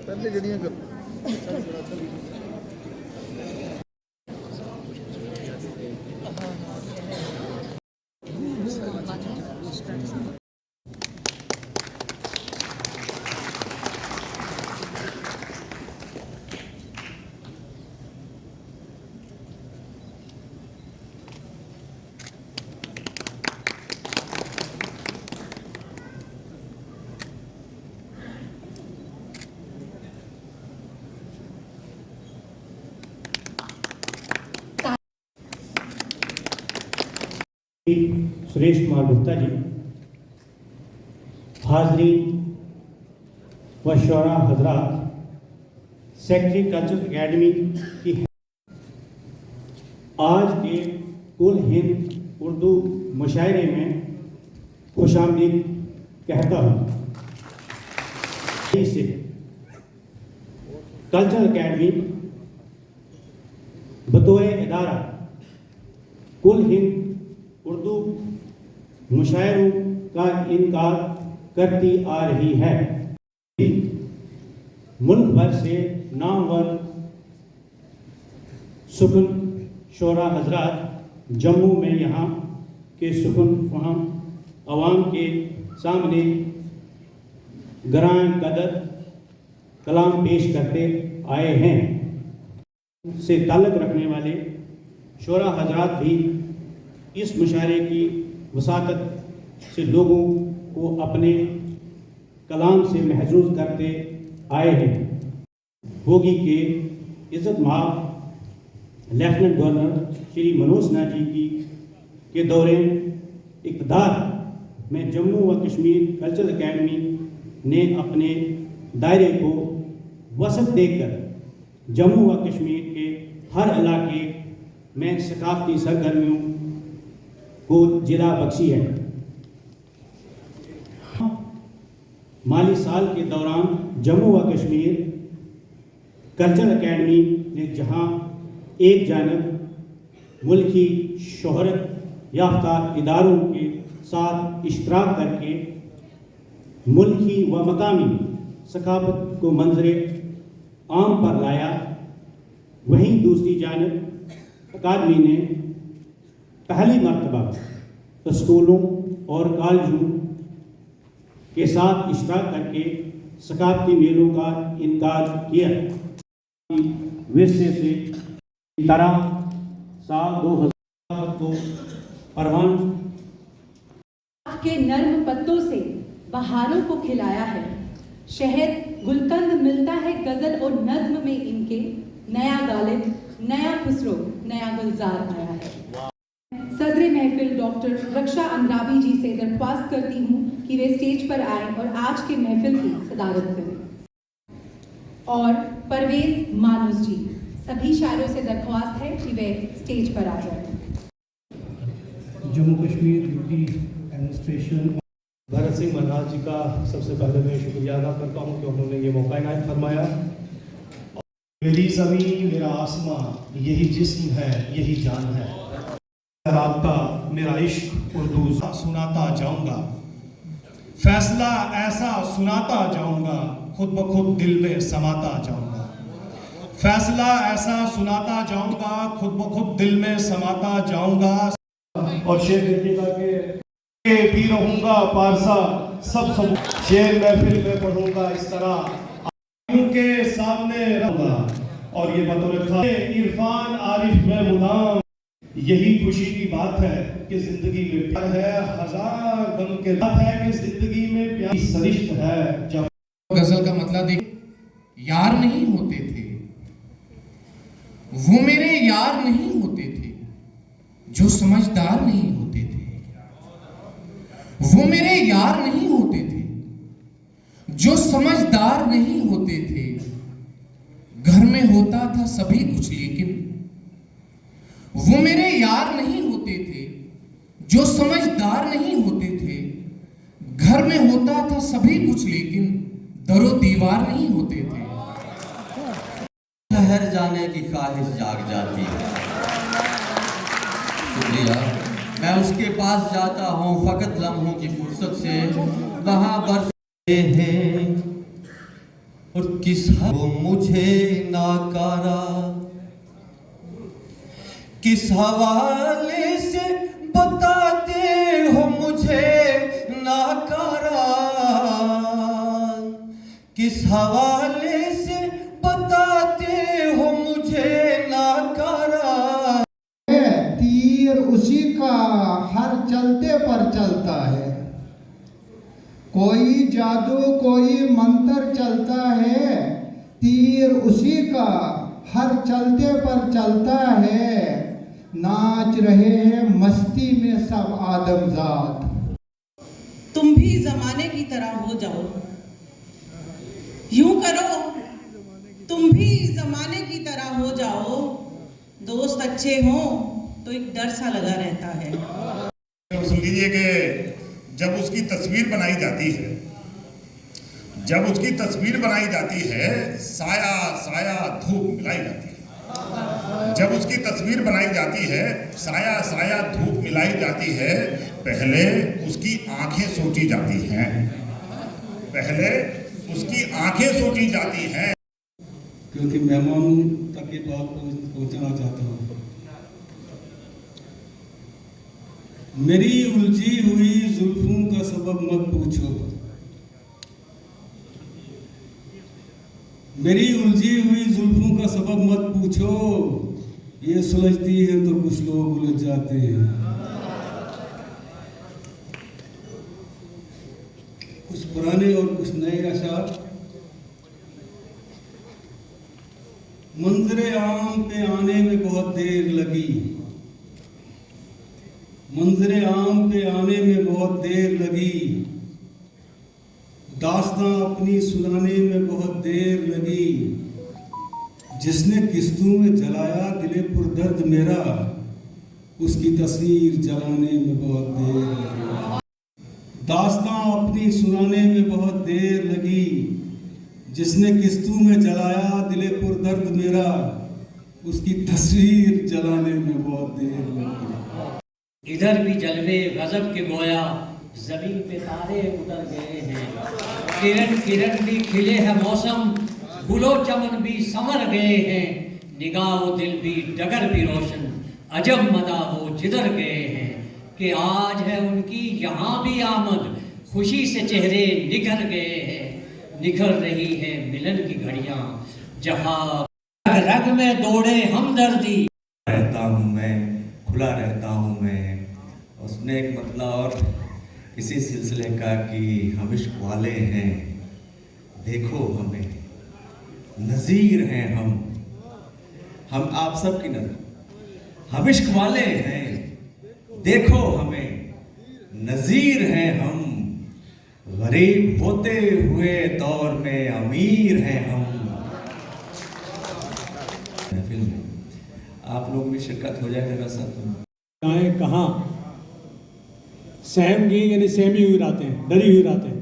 पहले जड़ियाँ कर सुरेश कुमार गुप्ता जी, हाजरीन व शोरा हजरात, सेक्रेटरी कल्चरल एकेडमी की आज के कुल हिंद उर्दू मुशायरे में खुशामदीद कहता हूँ। इसे कल्चरल एकेडमी बतौर इदारा कुल हिंद उर्दू मुशायरों का इनकार करती आ रही है। मुल्क भर से नामवर सुकून शोरा हजरात जम्मू में यहाँ के सुकून फहम अवाम के सामने गरान कदर कलाम पेश करते आए हैं। से ताल्लुक़ रखने वाले शोरा हजरात भी इस मुशायरे की वसातत से लोगों को अपने कलाम से महसूस करते आए हैं। होगी के इज़्ज़त माब लेफ्टिनेंट गवर्नर श्री मनोज सिन्हा जी की के दौरे इक़्तिदार में जम्मू व कश्मीर कल्चरल एकेडमी ने अपने दायरे को वसत देकर जम्मू व कश्मीर के हर इलाके में सकाफ़ती सरगर्मियों को जिला बख्शी है। माली साल के दौरान जम्मू व कश्मीर कल्चरल एकेडमी ने जहां एक जानब मुल्की शोहरत याफ्ता इदारों के साथ इश्तराक करके मुल्की व मकामी सकाफत को मंजरे आम पर लाया, वहीं दूसरी जानब अकादमी ने पहली मरतबा स्कूलों और कॉलेजों के साथ इश्तराक करके सकाफती मेलों का इनकार किया। विरसे से तरह साल 2000 को परवान के नर्म पत्तों से बहारों को खिलाया है। शहद गुलकंद मिलता है गजल और नज्म में इनके, नया गालिब नया खुसरो नया गुलजार आया है। सदर महफिल डॉक्टर रक्षा अंद्राबी जी से दरख्वास्त करती हूँ कि वे स्टेज पर आएं और आज के महफिल की सदारत करें। और परवेज मानुस जी, सभी शायरों से दरख्वास्त है कि वे स्टेज पर आ जाएं। जम्मू कश्मीर यूटी एडमिनिस्ट्रेशन भरत सिंह मनहास जी का सबसे पहले मैं शुक्रिया अदा करता हूँ कि उन्होंने ये मौका इनायत फरमाया। मेरी ज़मीन मेरा आसमां यही जिस्म है यही जान है, राब्ता मेरा इश्क उर्दू सुनाता जाऊंगा, फैसला ऐसा सुनाता जाऊंगा, खुद ब खुद दिल में समाता जाऊंगा, फैसला ऐसा सुनाता जाऊंगा, खुद ब खुद दिल में समाता जाऊंगा। और शेर दीजिएगा के भी रहूंगा पारसा सब शेर महफिल में पढ़ूंगा इस तरह के सामने रहूंगा। और ये बतौर इरफान आरिफ में मुदाम, यही खुशी की बात है कि जिंदगी में प्यार है, हजार गम के बात है कि जिंदगी में प्यार सरिश्त है। जब गजल का मतलब देख, यार नहीं होते थे वो मेरे यार नहीं होते थे, जो समझदार नहीं होते थे वो मेरे यार नहीं होते थे, जो समझदार नहीं होते थे। घर में होता था सभी कुछ लेकिन वो मेरे यार नहीं होते थे, जो समझदार नहीं होते थे। घर में होता था सभी कुछ लेकिन दरो दीवार नहीं होते थे। शहर जाने की ख्वाहिश जाग जाती है, शुक्रिया। मैं उसके पास जाता हूँ फकत लम्हों की फुर्सत से, वहाँ बरसते हैं और किस वो मुझे नाकारा किस हवाले से बताते हो मुझे नाकारा किस हवाले से बताते हो मुझे नाकारा तीर उसी का हर चलते पर चलता है कोई जादू कोई मंत्र चलता है तीर उसी का हर चलते पर चलता है नाच रहे हैं मस्ती में सब आदमजाद तुम भी जमाने की तरह हो जाओ यूं करो तुम भी जमाने की तरह हो जाओ दोस्त अच्छे हों तो एक डर सा लगा रहता है। सुन लीजिए कि जब उसकी तस्वीर बनाई जाती है साया साया धूप मिलाई जाती है जब उसकी तस्वीर बनाई जाती है साया साया धूप मिलाई जाती है पहले उसकी आंखें सोची जाती हैं क्योंकि मेहमानों तक ये बात पहुंचाना चाहता हूँ। मेरी उलझी हुई जुल्फों का सबब मत पूछो मेरी उलझी हुई जुल्फों का सबब मत पूछो ये सुलझती है तो कुछ लोग उलझ जाते हैं कुछ पुराने और कुछ नए अशार। मंजरे आम पे आने में बहुत देर लगी मंजरे आम पे आने में बहुत देर लगी दास्तां अपनी सुनाने में बहुत देर लगी जिसने किस्तों में जलाया दिले पुरदर्द मेरा उसकी तस्वीर जलाने में बहुत देर लगी दास्तां अपनी सुनाने में बहुत देर लगी जिसने किस्तों में जलाया दिले पुरदर्द मेरा उसकी तस्वीर जलाने में बहुत देर लगी। इधर भी जलवे गजब के गोया जमीन पे तारे उतर गए हैं किरण किरण भी खिले हैं मौसम गुलो चमन भी संवर गए हैं निगाह दिल भी डगर भी रोशन अजब मदा वो जिधर गए हैं कि आज है उनकी यहाँ भी आमद खुशी से चेहरे निखर गए हैं निखर रही है मिलन की घड़ियां जहाँ रग में दौड़े हमदर्दी रहता हूँ मैं खुला रहता हूँ मैं। उसने एक मतलब और इसी सिलसिले का कि हम इश्क वाले हैं देखो हमें नज़ीर हैं हम आप सब की नजर हम इश्क वाले हैं देखो हमें नज़ीर हैं हम गरीब होते हुए दौर में अमीर हैं हम। महफिल में आप लोग भी शिरकत हो जाए मेरा साथ जाएं कहाँ सहमगी यानी सहमी हुई रातें डरी हुई रातें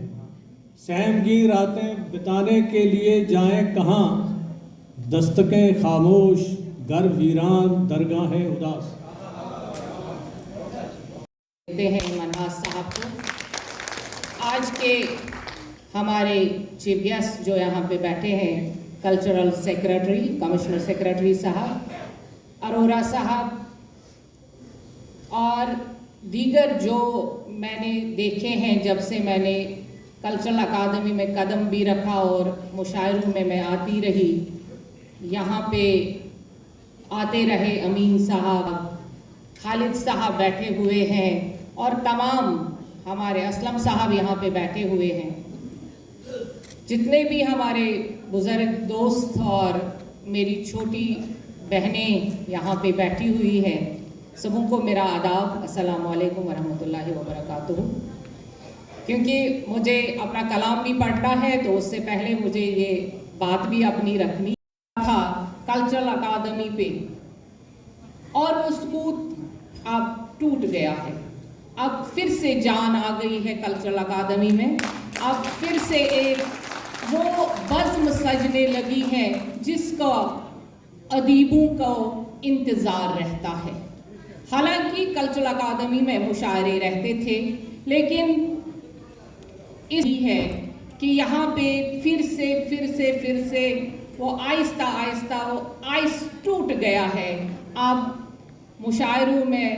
सहमगी रातें बिताने के लिए जाएं कहाँ दस्तकें खामोश घर वीरान दरगाहें उदास। देते हैं मनहास साहब को। आज के हमारे चीफ गेस्ट जो यहाँ पे बैठे हैं कल्चरल सेक्रेटरी कमिश्नर सेक्रेटरी साहब अरोरा साहब और दीगर जो मैंने देखे हैं जब से मैंने कल्चरल अकादमी में कदम भी रखा और मुशायरों में मैं आती रही यहाँ पे आते रहे अमीन साहब खालिद साहब बैठे हुए हैं और तमाम हमारे असलम साहब यहाँ पे बैठे हुए हैं जितने भी हमारे बुज़ुर्ग दोस्त और मेरी छोटी बहनें यहाँ पे बैठी हुई हैं सबों को मेरा आदाब अस्सलाम वालेकुम वरहमतुल्लाहि वबरकातुहू। क्योंकि मुझे अपना कलाम भी पढ़ना है तो उससे पहले मुझे ये बात भी अपनी रखनी था कल्चरल अकादमी पे और वो स्कूल अब टूट गया है अब फिर से जान आ गई है कल्चरल अकादमी में अब फिर से एक वो बज़्म सजने लगी है जिसका अदीबों को इंतज़ार रहता है। हालांकि कल्चरल अकादमी में मुशायरे रहते थे लेकिन इस है कि यहाँ पे फिर से वो आहिस्ता आहिस्ता वो आइस टूट गया है। अब मुशायरों में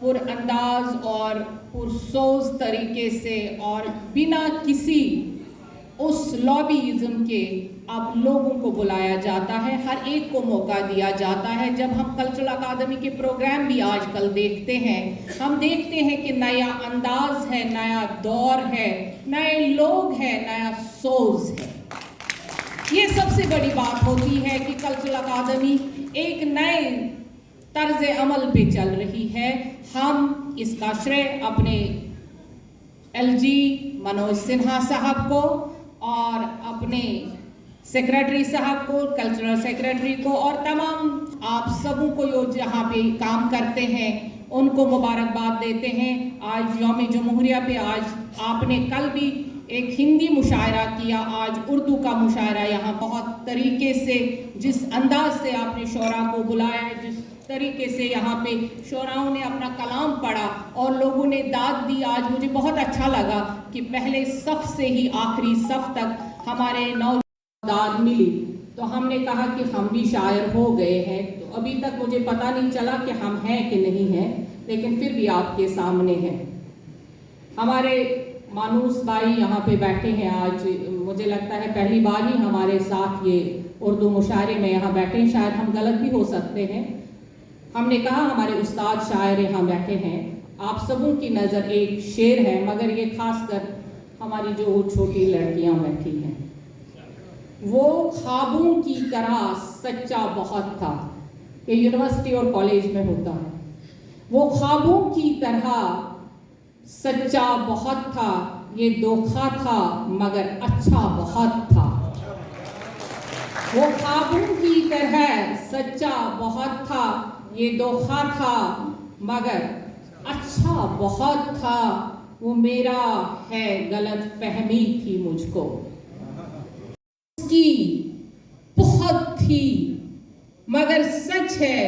पुरअंदाज और पुरसोज तरीके से और बिना किसी उस लॉबीइज्म के अब लोगों को बुलाया जाता है, हर एक को मौका दिया जाता है। जब हम कल्चरल अकादमी के प्रोग्राम भी आजकल देखते हैं, हम देखते हैं कि नया अंदाज है, नया दौर है, नए लोग हैं, नया सोच है। ये सबसे बड़ी बात होती है कि कल्चरल अकादमी एक नए तर्ज अमल पे चल रही है। हम इसका श्रेय अपने LG मनोज सिन्हा साहब को और अपने सेक्रेटरी साहब को, कल्चरल सेक्रेटरी को और तमाम आप सबों को जो जहाँ पे काम करते हैं उनको मुबारकबाद देते हैं। आज यौम जमहूरिया पे आज आपने कल भी एक हिंदी मुशायरा किया, आज उर्दू का मुशायरा यहाँ बहुत तरीके से जिस अंदाज से आपने शोरा को बुलाया है, जिस तरीके से यहाँ पे शोराओं ने अपना कलाम पढ़ा और लोगों ने दाद दी। आज मुझे बहुत अच्छा लगा कि पहले सफ से ही आखिरी सफ तक हमारे दाद मिली, तो हमने कहा कि हम भी शायर हो गए हैं। तो अभी तक मुझे पता नहीं चला कि हम हैं कि नहीं हैं, लेकिन फिर भी आपके सामने हैं। हमारे मानूस भाई यहाँ पे बैठे हैं, आज मुझे लगता है पहली बार ही हमारे साथ ये उर्दू मुशायरे में यहाँ बैठे हैं, शायद हम गलत भी हो सकते हैं। हमने कहा हमारे उस्ताद शायर यहाँ बैठे हैं, आप सबों की नज़र एक शेर है, मगर ये खासकर हमारी जो छोटी लड़कियाँ बैठी हैं। वो ख्वाबों की तरह सच्चा बहुत था, ये यूनिवर्सिटी और कॉलेज में होता है। वो ख्वाबों की तरह सच्चा बहुत था, ये धोखा था मगर अच्छा बहुत था। वो ख्वाबों की तरह सच्चा बहुत था, ये धोखा था मगर अच्छा बहुत था। वो मेरा है गलत फहमी थी मुझको, उसकी बहुत थी मगर सच है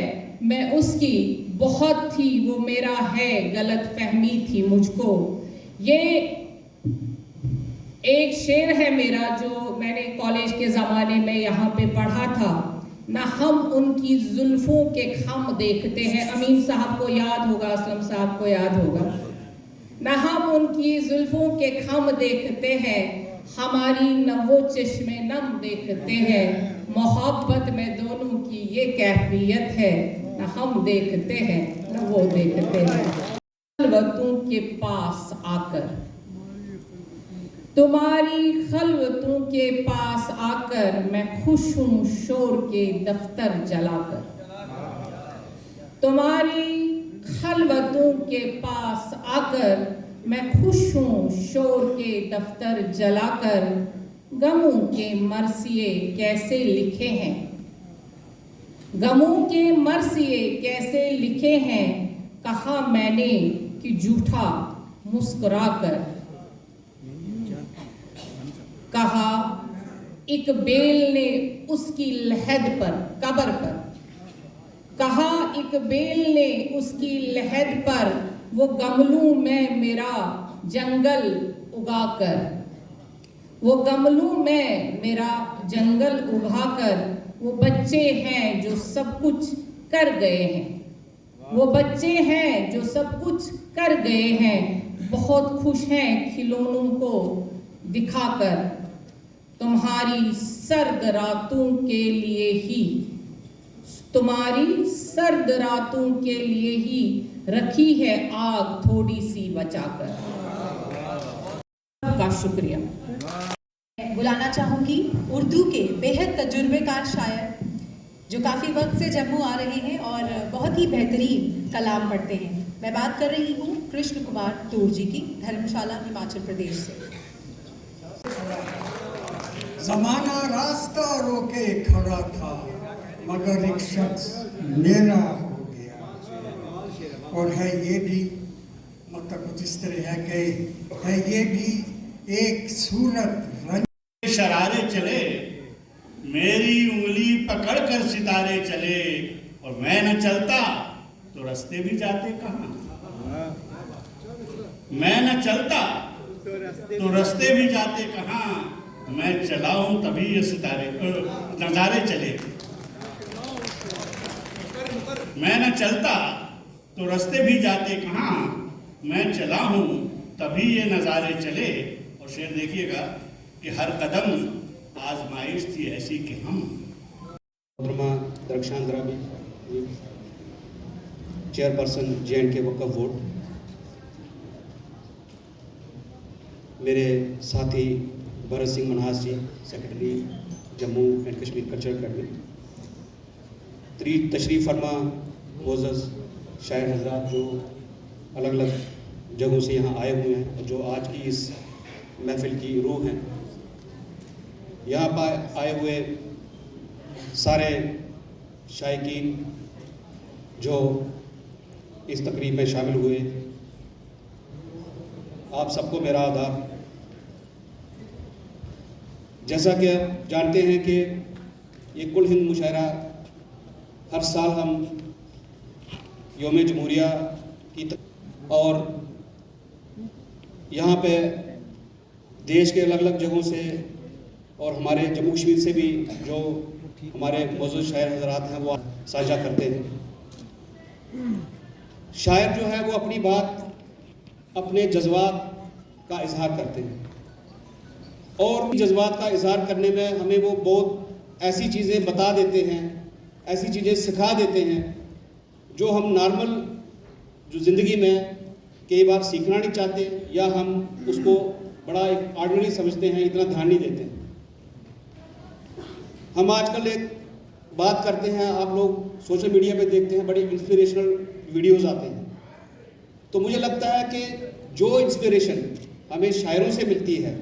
मैं उसकी बहुत थी। वो मेरा है गलत फहमी थी मुझको। ये एक शेर है मेरा जो मैंने कॉलेज के ज़माने में यहाँ पे पढ़ा था। ना हम उनकी जुल्फों के खम देखते हैं, अमीन साहब को याद होगा, असलम साहब को याद होगा। ना हम उनकी जुल्फों के खम देखते हैं, हमारी न वो चश्मे नम देखते हैं। मोहब्बत में दोनों की ये कैफियत है, न हम देखते हैं न वो देखते हैं। खलवतों के पास आकर, तुम्हारी खलवतों के पास आकर, मैं खुश हूँ शोर के दफ्तर जलाकर। तुम्हारी खलवतों के पास आकर, मैं खुश हूँ शोर के दफ्तर जलाकर। गमों के मरसिए कैसे लिखे हैं, गमों के मरसिए कैसे लिखे हैं। कहा मैंने कि झूठा मुस्कुराकर। कहा एक बेल ने उसकी लहद पर, कब्र पर। कहा एक बेल ने उसकी लहद पर, वो गमलों में मेरा जंगल उगाकर। वो गमलों में मेरा जंगल उगाकर। वो बच्चे हैं जो सब कुछ कर गए हैं। वो बच्चे हैं जो सब कुछ कर गए हैं। बहुत खुश हैं खिलौनों को दिखाकर। तुम्हारी सर्द रातों के लिए ही, तुम्हारी सर्द रातों के लिए ही रखी है आग थोड़ी सी बचाकर। आपका शुक्रिया। बुलाना चाहूंगी उर्दू के बेहद तजुर्बेकार शायर जो काफ़ी वक्त से जम्मू आ रहे हैं और बहुत ही बेहतरीन कलाम पढ़ते हैं। मैं बात कर रही हूँ कृष्ण कुमार तूर जी की, धर्मशाला हिमाचल प्रदेश से। जमाना रास्ता रोके खड़ा था मगर एक शख्स मेरा हो गया। और है ये भी मतलब कुछ इस तरह है कि है ये भी एक सूरत रंग। शरारे चले, मेरी उंगली पकड़कर सितारे चले, और मैं न चलता तो रास्ते भी जाते कहाँ। मैं न चलता तो रास्ते भी जाते कहाँ, मैं चला हूं तभी ये सितारे नजारे चले। मैं न चलता तो रास्ते भी जाते कहाँ, मैं चला हूं तभी ये नजारे चले। और शेर देखिएगा कि हर कदम आजमाइश थी ऐसी कि हम। Darakhshan Andrabi, chairperson J&K Waqf board, मेरे साथी Bharat Singh Manhas ji, secretary Jammu and Kashmir cultural academy, तशरीफ़ फरमा मोअज़्ज़ज़ शायर हजरात जो अलग अलग जगहों से यहाँ आए हुए हैं और जो आज की इस महफिल की रूह हैं, यहाँ पर आए हुए सारे शायकीन जो इस तकरीब में शामिल हुए, आप सबको मेरा आदाब। जैसा कि आप जानते हैं कि ये कुल हिंद मुशायरा हर साल हम यौम जमहूरिया की और यहाँ पे देश के अलग अलग जगहों से और हमारे जम्मू कश्मीर से भी जो हमारे मौजूद शायर हजरात हैं वो साझा करते हैं। शायर जो है वो अपनी बात, अपने जज्बात का इजहार करते हैं और जज्बात का इजहार करने में हमें वो बहुत ऐसी चीज़ें बता देते हैं, ऐसी चीज़ें सिखा देते हैं जो हम नॉर्मल जो ज़िंदगी में कई बार सीखना नहीं चाहते या हम उसको बड़ा एक ऑर्डिनरी समझते हैं, इतना ध्यान नहीं देते हैं। हम आजकल एक बात करते हैं, आप लोग सोशल मीडिया पे देखते हैं, बड़ी इंस्पिरेशनल वीडियोस आते हैं, तो मुझे लगता है कि जो इंस्पिरेशन हमें शायरों से मिलती है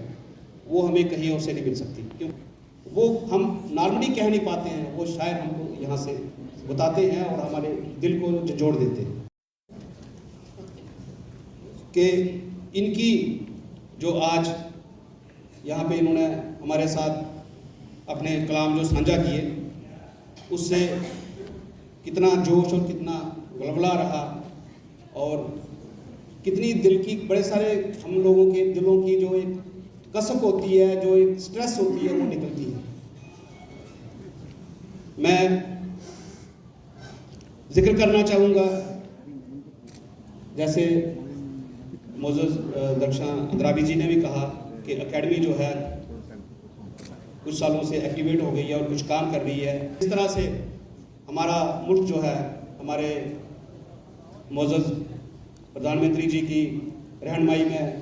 वो हमें कहीं और से नहीं मिल सकती, क्योंकि वो हम नॉर्मली कह नहीं पाते हैं, वो शायर हमको यहाँ से बताते हैं और हमारे दिल को जोड़ देते हैं। कि इनकी जो आज यहाँ पे इन्होंने हमारे साथ अपने कलाम जो साझा किए, उससे कितना जोश और कितना गलबला रहा और कितनी दिल की बड़े सारे हम लोगों के दिलों की जो एक कसक होती है, जो एक स्ट्रेस होती है, वो निकलती है। मैं जिक्र करना चाहूँगा, जैसे मोअज़्ज़ज़ दरख्शान अंद्राबी जी ने भी कहा कि एकेडमी जो है कुछ सालों से एक्टिवेट हो गई है और कुछ काम कर रही है। इस तरह से हमारा मुल्क जो है हमारे मोअज़्ज़ज़ प्रधानमंत्री जी की रहनुमाई में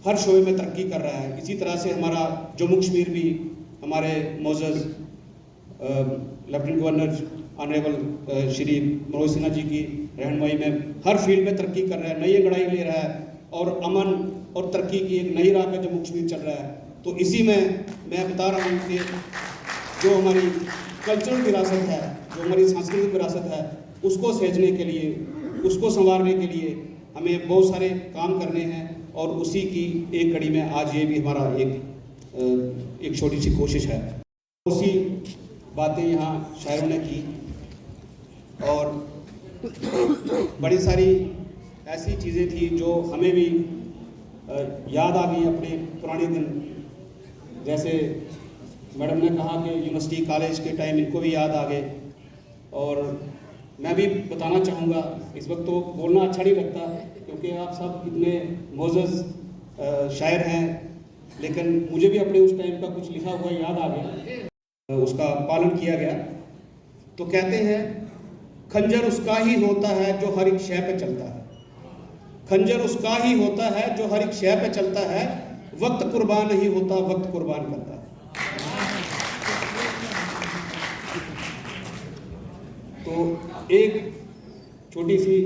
हर शोबे में तरक्की कर रहा है। इसी तरह से हमारा जम्मू कश्मीर भी हमारे मोअज़्ज़ज़ lieutenant governor honourable Shri Manoj Sinha ji की रहनुमाई में हर फील्ड में तरक्की कर रहा है, नई अंगड़ाई ले रहा है और अमन और तरक्की की एक नई राह पे जम्मू कश्मीर चल रहा है। तो इसी में मैं बता रहा हूँ कि जो हमारी कल्चरल विरासत है, जो हमारी सांस्कृतिक विरासत है, उसको सहेजने के लिए, उसको संवारने के लिए हमें बहुत सारे काम करने हैं और उसी की एक कड़ी में आज ये भी हमारा एक छोटी सी कोशिश है। उसी बातें यहाँ शायरों ने की और बड़ी सारी ऐसी चीज़ें थी जो हमें भी याद आ गई अपने पुराने दिन। जैसे मैडम ने कहा कि यूनिवर्सिटी कॉलेज के टाइम इनको भी याद आ गए और मैं भी बताना चाहूँगा, इस वक्त तो बोलना अच्छा नहीं लगता क्योंकि आप सब इतने मोअज़्ज़ज़ शायर हैं, लेकिन मुझे भी अपने उस टाइम का कुछ लिखा हुआ याद आ गया, उसका पालन किया गया। तो कहते हैं खंजर उसका ही होता है जो हर एक शय पे चलता है, खंजर उसका ही होता है जो हर एक शय पे चलता है, वक्त कुर्बान नहीं होता वक्त कुर्बान करता है। तो एक छोटी सी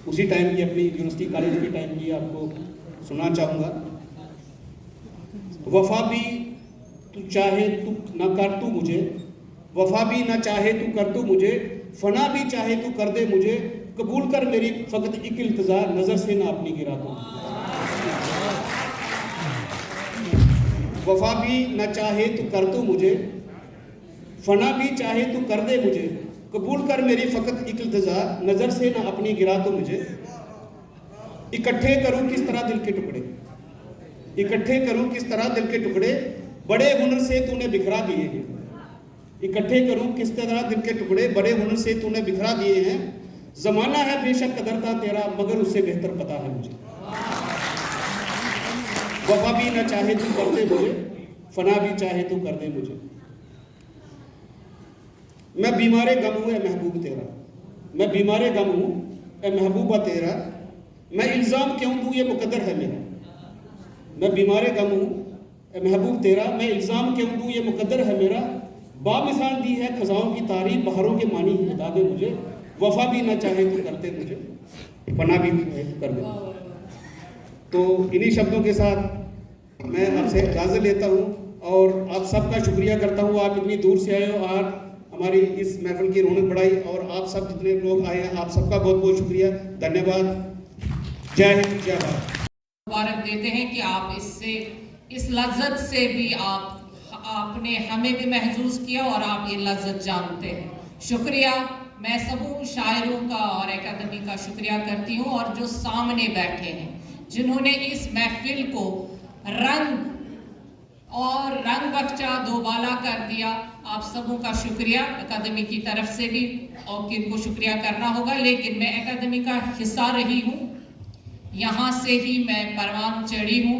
उसी टाइम की अपनी यूनिवर्सिटी कॉलेज की टाइम की आपको सुनना चाहूँगा। वफा भी तू चाहे तू न कर तू मुझे, वफा भी न चाहे तू कर तू मुझे, फना भी चाहे तू कर दे मुझे, कबूल कर मेरी फ़कत एक इल्तिज़ा, नज़र से ना अपनी गिरा दो। वफा भी न चाहे तू कर तू मुझे, फना भी चाहे तू कर दे मुझे, कबूल कर मेरी फ़कत एक इल्तिज़ा, नज़र से ना अपनी गिरा तो मुझे। इकट्ठे करूं किस तरह दिल के टुकड़े, इकट्ठे करूं किस तरह दिल के टुकड़े, बड़े हुनर से तूने बिखरा दिए हैं। इकट्ठे करूं किस तरह दिल के टुकड़े, बड़े हुनर से तूने बिखरा दिए हैं। जमाना है बेशक कदरता तेरा, मगर उससे बेहतर पता है मुझे। वफा भी न चाहे तू कर दे मुझे, फना भी चाहे तू कर दे मुझे। मैं बीमारे गम हूं ए महबूब तेरा, मैं बीमारे गम हूं ए महबूबा तेरा। मैं इल्ज़ाम क्यों दूं ये मुकद्दर है मेरा, मैं बीमारे गम हूं ए महबूब तेरा। मैं इल्ज़ाम क्यों दूं ये मुकद्दर है मेरा। बामिसाल दी है खजाओं की तारीफ, बहारों के मानी बता दे मुझे। वफा भी न चाहे तो करते मुझे, फना भी कर दे। तो इन्हीं शब्दों के साथ मैं आपसे इजाज़त लेता हूँ और आप सबका शुक्रिया करता हूँ। आप इतनी दूर से आए हो और हमारी इस महफिल की रौनक बढ़ाई, और आप सब जितने लोग आए हैं आप सबका बहुत बहुत शुक्रिया, धन्यवाद। जय हिंद, जय भारत। मुबारक देते हैं कि आप इससे, इस लज्जत से भी आपने हमें भी महसूस किया और आप ये लज्जत जानते हैं। शुक्रिया। मैं सबू शायरों का और अकादमी का शुक्रिया करती हूँ, और जो सामने बैठे हैं जिन्होंने इस महफिल को रंग बख्शा, दोबाला कर दिया, आप सबों का शुक्रिया अकादमी की तरफ से भी। और किनको शुक्रिया करना होगा, लेकिन मैं अकादमी का हिस्सा रही हूँ, यहाँ से ही मैं परवान चढ़ी हूँ,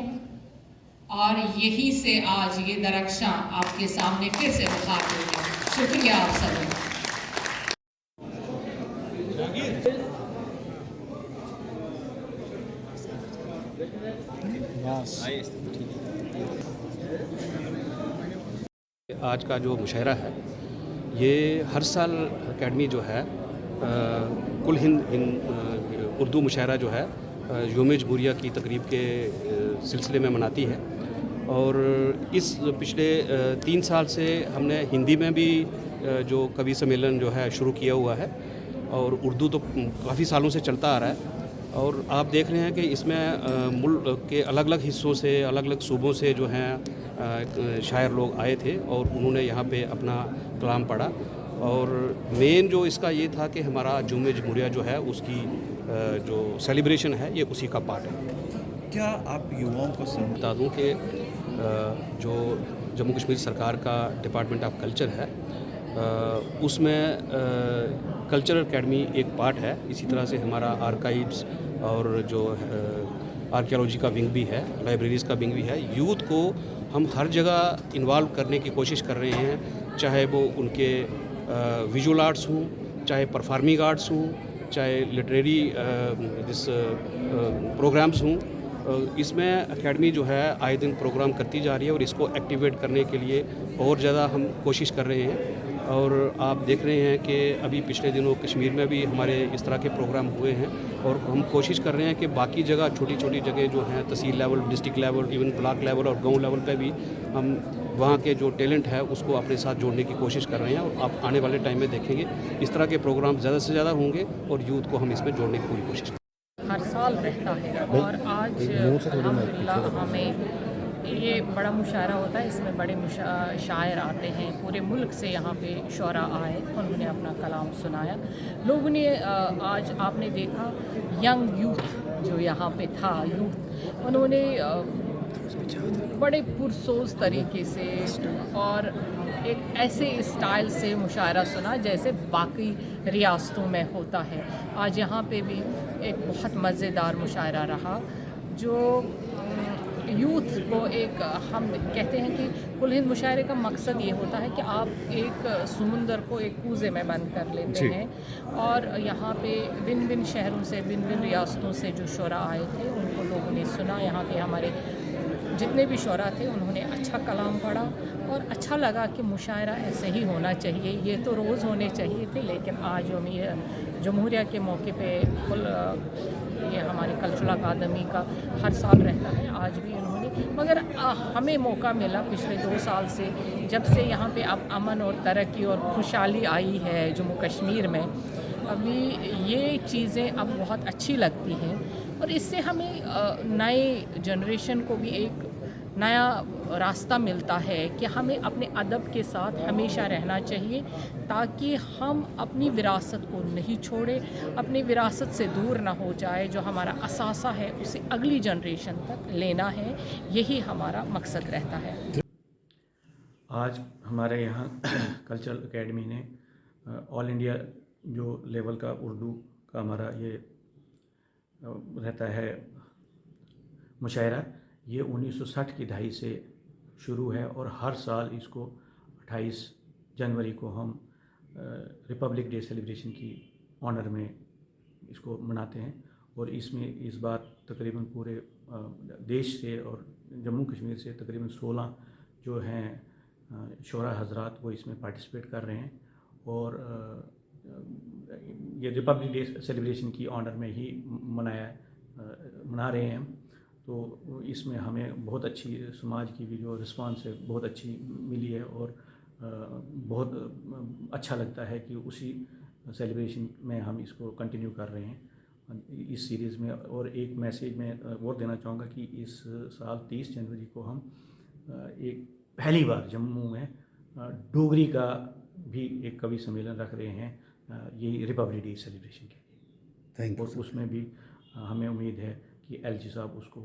और यहीं से आज ये दरख्शां आपके सामने फिर से उठा दूँगी। शुक्रिया आप सबों। आज का जो मुशायरा है ये हर साल अकेडमी जो है कुल हिंद उर्दू मुशायरा जो है योम जमहूरिया की तकरीब के सिलसिले में मनाती है। और इस पिछले 3 साल से हमने हिंदी में भी जो कवि सम्मेलन जो है शुरू किया हुआ है, और उर्दू तो काफ़ी सालों से चलता आ रहा है। और आप देख रहे हैं कि इसमें मुल्क के अलग अलग हिस्सों से, अलग अलग सूबों से जो हैं शायर लोग आए थे और उन्होंने यहाँ पे अपना कलाम पढ़ा। और मेन जो इसका ये था कि हमारा जुम्मे जमहूरिया जो है उसकी जो सेलिब्रेशन है ये उसी का पार्ट है। क्या आप युवाओं को बता दूँ कि जो जम्मू कश्मीर सरकार का डिपार्टमेंट ऑफ कल्चर है उसमें कल्चरल अकेडमी एक पार्ट है। इसी तरह से हमारा आर्काइव्स और जो आर्कियोलॉजी का विंग भी है, लाइब्रेरीज़ का विंग भी है। यूथ को हम हर जगह इन्वॉल्व करने की कोशिश कर रहे हैं, चाहे वो उनके विजुअल आर्ट्स हों, चाहे परफॉर्मिंग आर्ट्स हों, चाहे लिटरेरी प्रोग्राम्स हों। इसमें एकेडमी जो है आए दिन प्रोग्राम करती जा रही है और इसको एक्टिवेट करने के लिए और ज़्यादा हम कोशिश कर रहे हैं। और आप देख रहे हैं कि अभी पिछले दिनों कश्मीर में भी हमारे इस तरह के प्रोग्राम हुए हैं, और हम कोशिश कर रहे हैं कि बाकी जगह छोटी छोटी जगह जो हैं tehsil level, district level, even block level और गांव लेवल पे भी हम वहाँ के जो टैलेंट है उसको अपने साथ जोड़ने की कोशिश कर रहे हैं। और आप आने वाले टाइम में देखेंगे इस तरह के प्रोग्राम ज़्यादा से ज़्यादा होंगे और यूथ को हम इसमें जोड़ने की पूरी कोशिश करेंगे। हर साल रहता है, और आज अल्हम्दुलिल्लाह हमें ये बड़ा मुशायरा होता है। इसमें बड़े शायर आते हैं, पूरे मुल्क से यहाँ पे शुरा आए, उन्होंने अपना कलाम सुनाया। लोगों ने आज आपने देखा यंग यूथ जो यहाँ पे था, यूथ उन्होंने बड़े पुरसोज तरीके से और एक ऐसे स्टाइल से मुशायरा सुना जैसे बाकी रियासतों में होता है। आज यहाँ पे भी एक बहुत मज़ेदार मुशायरा रहा, जो यूथ को एक, हम कहते हैं कि कुल हिंद मुशायरे का मकसद ये होता है कि आप एक समुंदर को एक कूज़े में बंद कर लेते हैं। और यहाँ पे भिन्न भिन्न शहरों से, भिन्न भिन्न रियासतों से जो शुरा आए थे उनको लोगों ने सुना। यहाँ पे हमारे जितने भी शुरा थे उन्होंने अच्छा कलाम पढ़ा, और अच्छा लगा कि मुशायरा ऐसे ही होना चाहिए। ये तो रोज़ होने चाहिए थे, लेकिन आज जमहूरिया के मौके पे ये हमारी कल्चरल अकादमी का हर साल रहता है, आज भी उन्होंने, मगर हमें मौका मिला पिछले 2 साल से, जब से यहाँ पे अब अमन और तरक्की और खुशहाली आई है जम्मू कश्मीर में। अभी ये चीज़ें अब बहुत अच्छी लगती हैं, और इससे हमें नए जनरेशन को भी एक नया रास्ता मिलता है कि हमें अपने अदब के साथ हमेशा रहना चाहिए, ताकि हम अपनी विरासत को नहीं छोड़ें, अपनी विरासत से दूर ना हो जाए। जो हमारा असासा है उसे अगली जनरेशन तक लेना है, यही हमारा मकसद रहता है। आज हमारे यहाँ कल्चरल एकेडमी ने ऑल इंडिया जो लेवल का उर्दू का हमारा ये रहता है मुशायरा, ये 1960 की दहाई से शुरू है और हर साल इसको 28 जनवरी को हम रिपब्लिक डे सेलिब्रेशन की ऑनर में इसको मनाते हैं। और इसमें इस बार तकरीबन पूरे देश से और जम्मू कश्मीर से तकरीबन 16 जो हैं शोरा हजरात वो इसमें पार्टिसिपेट कर रहे हैं। और ये रिपब्लिक डे सेलिब्रेशन की ऑनर में ही मना रहे हैं हम। तो इसमें हमें बहुत अच्छी समाज की भी जो रिस्पांस है बहुत अच्छी मिली है और बहुत अच्छा लगता है कि उसी सेलिब्रेशन में हम इसको कंटिन्यू कर रहे हैं इस सीरीज़ में। और एक मैसेज मैं और देना चाहूँगा कि इस साल 30 जनवरी को हम एक पहली बार जम्मू में डोगरी का भी एक कवि सम्मेलन रख रहे हैं, यही रिपब्लिक डे सेलिब्रेशन के लिए। और उसमें भी हमें उम्मीद है कि एलजी साहब उसको